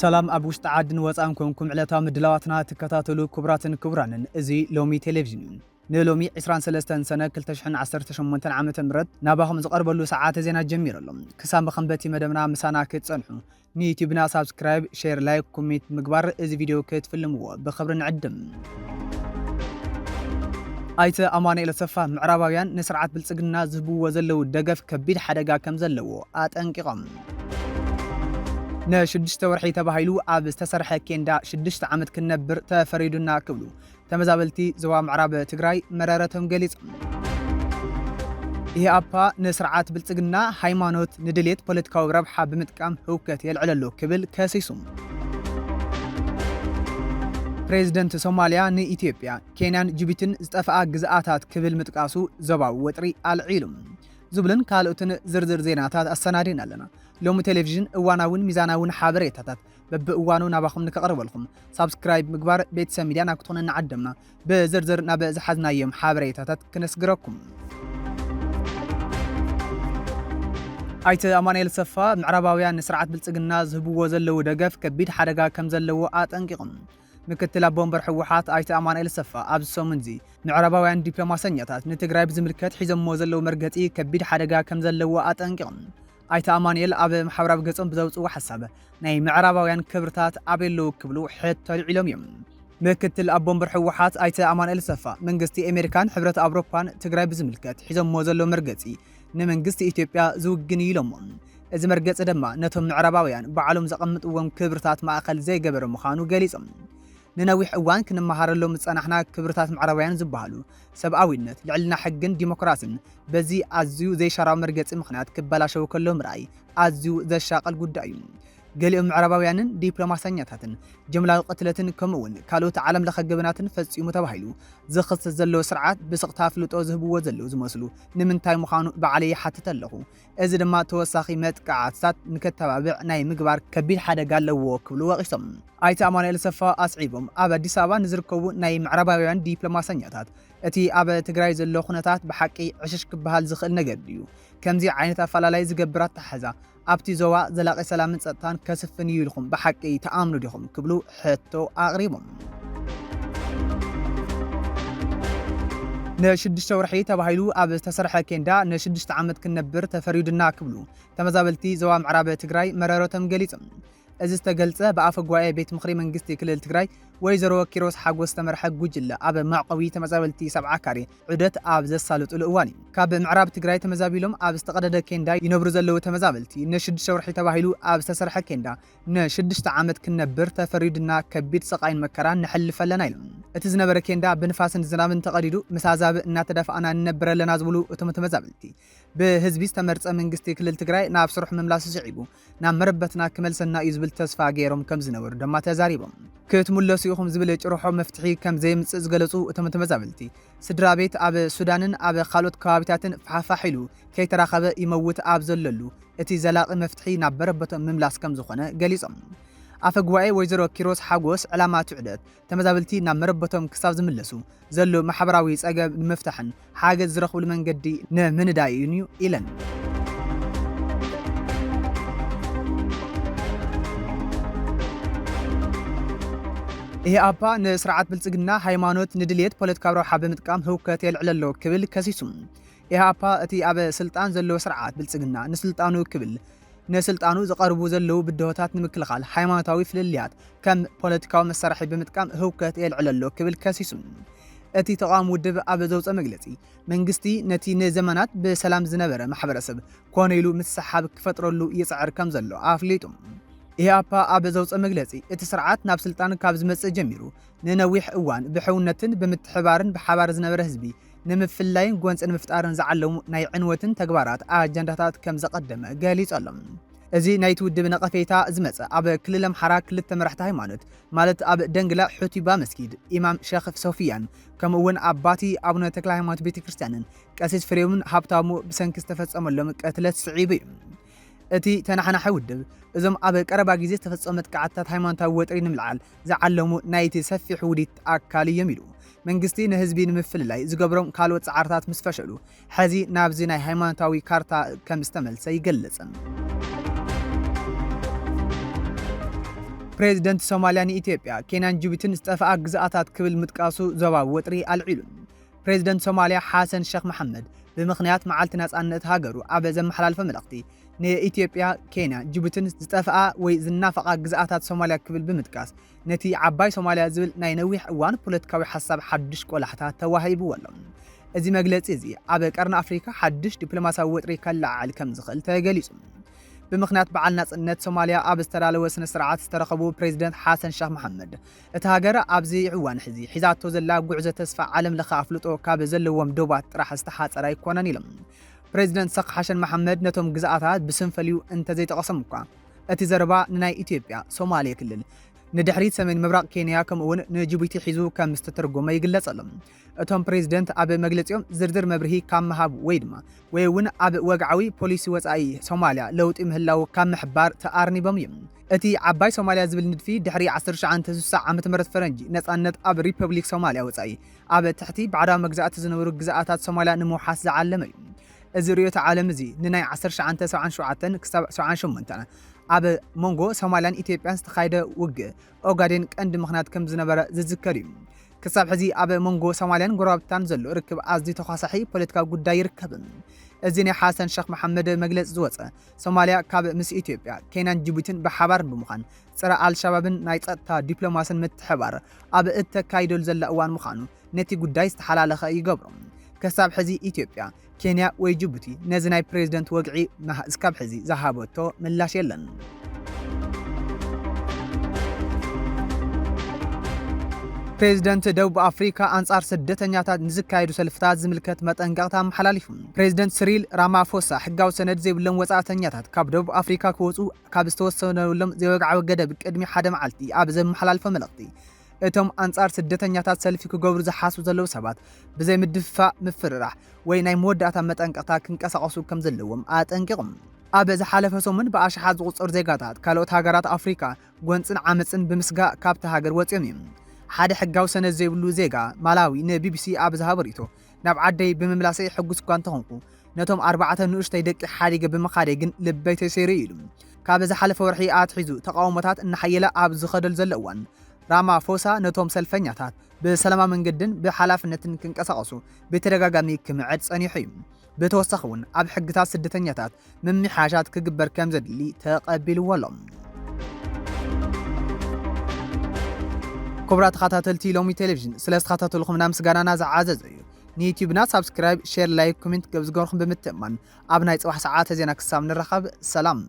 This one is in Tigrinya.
سلام أبو استعاد نوزعن كونكم على مدلواتنا تكتاتلو كبراتن كبرانن إزي لومي تلفزيون نلومي 23 سنة كلتشحن 18 عام مرت ناباهم زقربلو ساعات زينا جمير لهم كسام بخنبتي مدمنا مسانا كتصنحو نيوتيوبنا سبسكرايب شير لايك كوميت مقبار إزي فيديو كتفلموا بخبر نعدم أيت أماني لسفة معراباويان نسرعات بالسجن زبو وزلو دقف كبير حدقا كم زلو أنقغم نشدشت ورحي تباهيلو عاب استسرح كيندا شدشت عمد كنبر تفريدنا كبلو تمزابلتي زوا معراب تقراي مرارتهم قليز إيه أبا نسرعات بالسجنة هايمانوت ندليت بوليتكاو ربحة بمتكام هوكات يلعللو كبل كاسيسوم بريزيدنت سوماليا ني إثيوبيا كينيان جيبوتين استفاق جزءاتات كبل متقاسو زباو وطري العيلم زبلن كالوتن زرزر زيناتات السنادين لنا لوم تلفزيون اواناون ميزاناون حابريتاتات ببእዋኑ ናባኹም ንከቀርበልኩም ሳብስክራይብ ምግባር ቤተሰብ ሚድያ ናክቶን እናዓደምና በዝርዝር ናብ ዝሓዝናዮም ሓበሬታታት ክነስግረኩም ኣይተ አማኑኤል ሰፋ ምዕራባውያን ስርዓት ብልጽግና ዝህብዎ ዘለው ደገፍ ከቢድ ሓደጋ ከም ዘለዎ አጠንቂቆም ምክትል አቦንበር ሕወሓት ኣይተ አማኑኤል ሰፋ ኣብ ሰሙንዚ ምዕራባውያን ዲፕሎማሰኛታት ንትግራይ ብዝምልከት ሒዘሞ ዘለው መርገጺ ከቢድ ሓደጋ ከም ዘለዎ አጠንቂቆም ኣይተ አማኑኤል ኣብ ማሕበራዊ ገጾም ብዘውፅዎ ሓሳብ ናይ ምዕራባውያን ክብርታት ኣበየለው ክብሉ ሕተል ኢሎም እዮም ምክትል አቦንበር ሕወሓት ኣይተ አማኑኤል ሰፋ መንግስቲ አሜሪካን ሕብረት አውሮፓን ትግራይ ብዝምልከት ሒዘሞ ዘለው መርገጺ ንመንግስቲ ኢትዮጵያ ዝውግን ኢሎም እዚ መርገጺ ድማ ነቶም ምዕራባውያን በዓሎም ዘቐምጥዎም ክብርታት ማእከል ዘይገበረ ምዃኑ ገሊጾም ንነዊሕ እዋን ክንመሃረሎም ዝጸናሕና ክብርታት ምዕራባውያን ዝበሃሉ ሰብኣዊነት ልዕልና ሕግን ዲሞክራሲን በዚ ኣዝዩ ዘይሻራዊ መርገጺ ምኽንያት ክበላሸው ከሎ ምርኣይ ኣዝዩ ዘሻቀል ጉዳይ እዩ ገሊኦም ምዕራባውያንን ዲፕሎማሰኛታትን ጅምላዊ ቅትለትን ከምኡውን ካልኦት ዓለም ለኸ ገበናትን ፈጺሙ ተባሂሉ ዝኽሰስ ዘሎ ስርዓት ብስቕታ ፍልጦ ዝህብዎ ዘለው ዝመስሉ ንምንታይ ምዃኑ ባዕለይ ሓትት ኣለኹ እዚ ድማ ተወሳኺ መጥቃዕትታት ንከተባብዕ ናይ ምግባር ከቢድ ሓደጋ ኣለዎ ክብሉ ወቒሶም ኣይተ አማኑኤል ሰፋ ኣስዒቦም ኣብ አዲስ አበባ ንዝርከቡ ናይ ምዕራባውያን ዲፕሎማሰኛታት እቲ ኣብ ትግራይ ዘሎ ኩነታት ብሓቂ ዕሽሽ ክበሃል ዝኽእል ነገር እዩ ከምዚ ዓይነት ኣፈላላይ ዝገብራት ተሓዛ ኣብቲ ዞባ ዘላቂ ሰላምን ጸጥታን ከስፍን ይልኩም ብሓቂ ተኣምኑ ዲኹም ክብሉ ሕቶ ኣቕሪቦም ንሽድሽተ ወርሒ ተባሂሉ ኣብ ዝተሰርሐ ኬንዳ ንሽድሽተ ዓመት ክንነብር ተፈሪዱና ክብሉ ተመዛበልቲ ዞባ ምዕራብ ትግራይ መረሮቶም ገሊጾም እዚ ዝተገልጸ በኣፈ ጉባኤ ቤት ምኽሪ መንግስቲ ክልል ትግራይ ወይዘሮ ኪሮስ ሓጎስ ተመርሐ ጉጅለ ኣብ ማዕቀዊ ተመዛበልቲ ሰብዓ ካሬ ዑደት ኣብ ዘሳልጡሉ እዋን እዩ ካብ ምዕራብ ትግራይ ተመዛቢሎም ኣብ ዝተቀደደ ኬንዳ ይነብሩ ዘለው ተመዛበልቲ ንሽድሽተ ወርሒ ተባሂሉ ኣብ ዝተሰርሐ ኬንዳ ንሽድሽተ ዓመት ክንነብር ተፈሪዱና ከቢድ ስቃይን መከራን ንሕልፍ ኣለና ኢሎም እቲ ዝነበረ ኬንዳ ብንፋስን ዝናብን ተቀዲዱ ምሳዛብ እናተደፋኣና ንነብር ኣለና ዝብሉ እቶም ተመዛበልቲ ብህዝቢ ዝተመርጸ መንግስቲ ክልል ትግራይ ናብ ስሩሕ ምምላስ ዝዒቡ ናብ መረበትና ክመልሰና እዩ ዝብል ተስፋ ገይሮም ከም ዝነበሩ ድማ ተዛሪቦም ክትምለሱ ኢኹም ዝብል ጭርሖ መፍትሒ ከም ዘይምጽእ ዝገለጹ እቶም ተመዛበልቲ ስድራ ቤት ኣብ ሱዳንን ኣብ ካልኦት ከባቢታትን ፋሕፋሕ ኢሉ ከይተራኸበ ይመውት ኣብ ዘለሉ እቲ ዘላቂ መፍትሒ ናብ በረበቶም ምምላስ ከም ዝኾነ ገሊጾም ኣፈ ጉባኤ ወይዘሮ ኪሮስ ሓጎስ ዕላማ ትዑደት ተመዛበልቲ ናብ መረበቶም ክሳብ ዝምለሱ ዘሎ ማሕበራዊ ጸገብ ንምፍታሕን ሓገዝ ዝረኽብሉ መንገዲ ንምንዳይ እዩ ኢለን ይሄ አባ ንስርዓት ብልጽግና ሃይማኖት ንድልየት ፖለቲካዊ ረብሓ ብምጥቃም ህውከት የልዕለሎ ክብል ከሲሱም ይሄ አባ እቲ ኣብ ስልጣን ዘሎ ስርዓት ብልጽግና ንስልጣኑ ክብል ንስልጣኑ ዝቀርቡ ዘለው ብድሆታት ንምክልኻል ሃይማኖታዊ ፍልልያት ከም ፖለቲካዊ መሳርሒ ብምጥቃም ህውከት የልዕለሎ ክብል ከሲሱም እቲ ተቋም ውድብ ኣብ ዘውፀ መግለጺ መንግስቲ ነቲ ንዘመናት ብሰላም ዝነበረ ማሕበረሰብ ኮነ ኢሉ ምትሰሓብ ክፈጥረሉ ይጽዕር ከም ዘሎ ኣፍሊጡ ይሄ አፓ ኣብ ዘውፀ መግለጺ እቲ ስርዓት ናብ ስልጣን ካብ ዝመጽእ ጀሚሩ ንነዊሕ እዋን ብሕውነትን ብምትሕባርን ብሓባር ዝነበረ ህዝቢ ንምፍላይን ጎንፅን ምፍጣርን ዝዓለሙ ናይ ዕንወትን ተግባራት ኣጀንዳታት ከም ዘቀደመ ገሊጾሎም እዚ ናይቲ ውድብ ነቐፌታ ዝመጸ ኣብ ክልል ኣምሓራ ክልተ መራሕቲ ሃይማኖት ማለት ኣብ ደንግላ ሑቲባ መስጊድ ኢማም ሼኽ ሶፊያን ከምኡውን ኣባቲ ኣቡነ ተክለ ሃይማኖት ቤተክርስትያንን ቀሲስ ፍሬውን ሃብታሙ ብሰንኪ ዝተፈጸመሎም ቀትለት ስዒቡ እዩ እቲ ተናሓናሐ ውድብ እዞም ኣብ ቀረባ ግዜ ዝተፈጸመ ጥቃዓታት ሃይማኖታዊ ወጥሪ ንምልዓል ዝዓለሙ ናይቲ ሰፊሕ ውዲት ኣካል እዮም ኢሉ መንግስቲ ንህዝቢ ንምፍልላይ ዝገብሮም ካልኦት ጻዕርታት ምስ ፈሸሉ ሕዚ ናብዚ ናይ ሃይማኖታዊ ካርታ ከም ዝተመልሰ ይገልጽ ፕሬዚደንት ሶማሊያን ኢትዮጵያ ኬንያን ጅቡቲን ዝተፈኣ ግዛኣታት ክብል ምጥቃሱ ዞባዊ ወጥሪ አልዒሉ ፕሬዚደንት ሶማሊያ ሓሰን ሼክ መሐመድ ብምኽንያት መዓልቲ ናጻነት ሃገሩ ኣብ ዘመሓላልፈ መልእኽቲ ንኢትዮጵያ ኬንያ ጅቡቲን ዝተፈኣ ወይ ዝናፈቓ ግዛኣታት ሶማሊያ ክብል ብምጥቃስ ነቲ ዓባይ ሶማሊያ ዝብል ናይ ነዊሕ እዋን ፖለቲካዊ ሓሳብ ሓድሽ ቆላሕታ ተዋሂብዎ ኣሎ። እዚ መግለፂ እዚ ኣብ ቀርኒ ኣፍሪካ ሓድሽ ዲፕሎማሲያዊ ወጥሪ ከለዓል ከም ዝኽእል ተገሊጹ። ብምኽንያት በዓል ናጽነት ሶማሊያ ኣብ ዝተዳለወ ስነ ስርዓት ዝተረኸቡ ፕሬዚደንት ሓሰን ሼክ መሐመድ እቲ ሃገር ኣብዚ እዋን ሕዚ ሒዛቶ ዘላ ጉዕዞ ተስፋ ዓለም ለኸ ኣፍልጦ ካብ ዘለዎም ዶባት ጥራሕ ዝተሓፀረ ኣይኮነን ኢሎም ፕሬዚደንት ሼክ ሓሰን መሐመድ ነቶም ግዛኣታት ብስንፈልዩ እንተዘይተቐሰሙ እኳ እቲ ዘረባ ንናይ ኢትዮጵያ ሶማሌ ክልል ንድሕሪት ሰሜን ምብራቕ ኬንያ ከምኡውን ንጅቡቲ ሒዙ ከም ዝተተርጎመ ይግለጽ ኣሎ። እቶም ፕሬዚደንት ኣብ መግለጺኦም ዝርዝር መብርሂ ካብ መሃቡ ወይ ድማ ወይ እውን ኣብ ወግዓዊ ፖሊሲ ወጻኢ ሶማልያ ለውጢ ምህላው ካብ ምሕባር ተኣርኒቦም እዮም። እቲ ዓባይ ሶማልያ ዝብል ንድፊ ድሕሪ 1960 ዓመተ ምህረት ፈረንጂ ነጻነት ኣብ ሪፐብሊክ ሶማልያ ወጻኢ ኣብ ትሕቲ ባዕዳዊ መግዛእቲ ዝነበሩ ግዛኣታት ሶማልያ ንምውሓስ ዝዓለመ እዩ። እዚ ርዕዮተ ዓለም እዚ ንናይ 1977 ክሳብ 78 ኣብ ሞንጎ ሶማልያን ኢትዮጵያን ዝተኻየደ ውግእ ኦጋዴን ቀንዲ ምኽንያት ከም ዝነበረ ዝዝከር እዩ። ክሳብ ሕዚ ኣብ ሞንጎ ሶማልያን ጎረባብታን ዘሎ ርክብ ኣዝዩ ተኻሳሒ ፖለቲካዊ ጉዳይ ይርከብ። እዚ ናይ ሓሰን ሼክ መሐመድ መግለፂ ዝወፀ ሶማልያ ካብ ምስ ኢትዮጵያ ኬንያን ጅቡቲን ብሓባር ብምዃን ፀረ አልሸባብን ናይ ፀጥታ ዲፕሎማስን ምትሕባር ኣብ እተካይደሉ ዘላ እዋን ምዃኑ ነቲ ጉዳይ ዝተሓላለኸ ይገብሮ። ክሳብ ሕዚ ኢትዮጵያ ኬንያ ወይ ጅቡቲ ነዚ ናይ ፕሬዚደንት ወግዒ እስካብ ሕዚ ዝሃበቶ ምላሽ የለን። ፕሬዚደንት ደቡብ አፍሪካ አንጻር ስደተኛታት ንዝካየዱ ሰልፍታት ዝምልከት መጠንቀቕታ መሓላሊፉ ፕሬዚደንት ሲሪል ራማፎሳ ሕጋዊ ሰነድ ዘይብሎም ወጻእተኛታት ካብ ደቡብ አፍሪካ ክወፁ ካብ ዝተወሰነሎም ዘይወግዓዊ ገደብ ቅድሚ ሓደ መዓልቲ ኣብ ዘመሓላልፈ መልእኽቲ እቶም አንጻር ስደተኛታት ሰልፊ ክገብሩ ዝሓስቡ ዘለዉ ሰባት ብዘይ ምድፍፋእ ምፍርራሕ ወይ ናይ መወዳእታ መጠንቀቕታ ክንቀሳቐሱ ከም ዘለዎም አጠንቂቖም። ኣብ ዝሓለፈ ሰሙን ብኣሽሓት ዝቑፀሩ ዜጋታት ካልኦት ሃገራት አፍሪካ ጎንፅን ዓመፅን ብምስጋእ ካብቲ ሃገር ወፂኦም እዮም። ሓደ ሕጋዊ ሰነድ ዘይብሉ ዜጋ ማላዊ ንቢቢሲ ኣብ ዝሃበ ርእቶ ናብ ዓደይ ብምምላሰይ ሕጉስ እኳ እንተኾንኩ ነቶም 4 ንኡሽተይ ደቂ ሓዲገ ብምኻደይ ግን ልበይ ተሰይሩ ኢሉ ካብ ዝሓለፈ ወርሒ ኣትሒዙ ተቃውሞታት እናሓየለ ኣብ ዝኸደል ዘሎ እዋን ራማፎሳ ነቶም ሰልፈኛታት ብሰላማዊ መንገድን ብሓላፍነትን ክንቀሳቐሱ ብተደጋጋሚ ክምዕድ ጸኒሑ እዩ። ብተወሳኺ እውን ኣብ ሕግታት ስደተኛታት ምምሕያሻት ክግበር ከም ዘድሊ ተቐቢልዎ ኣሎ። ክቡራት ተኸታተልቲ ሎሚ ቴሌቪዥን ስለ ዝተኸታተልኹምና ምስጋናና ዝዓዘዘ እዩ። ንዩቲዩብና ሳብስክራይብ፣ ሼር፣ ላይክ፣ ኮሜንት ገብዝገርኹም ብምትእማን ኣብ ናይ ጽባሕ ሰዓተ ዜና ክሳብ ንረኸብ ሰላም።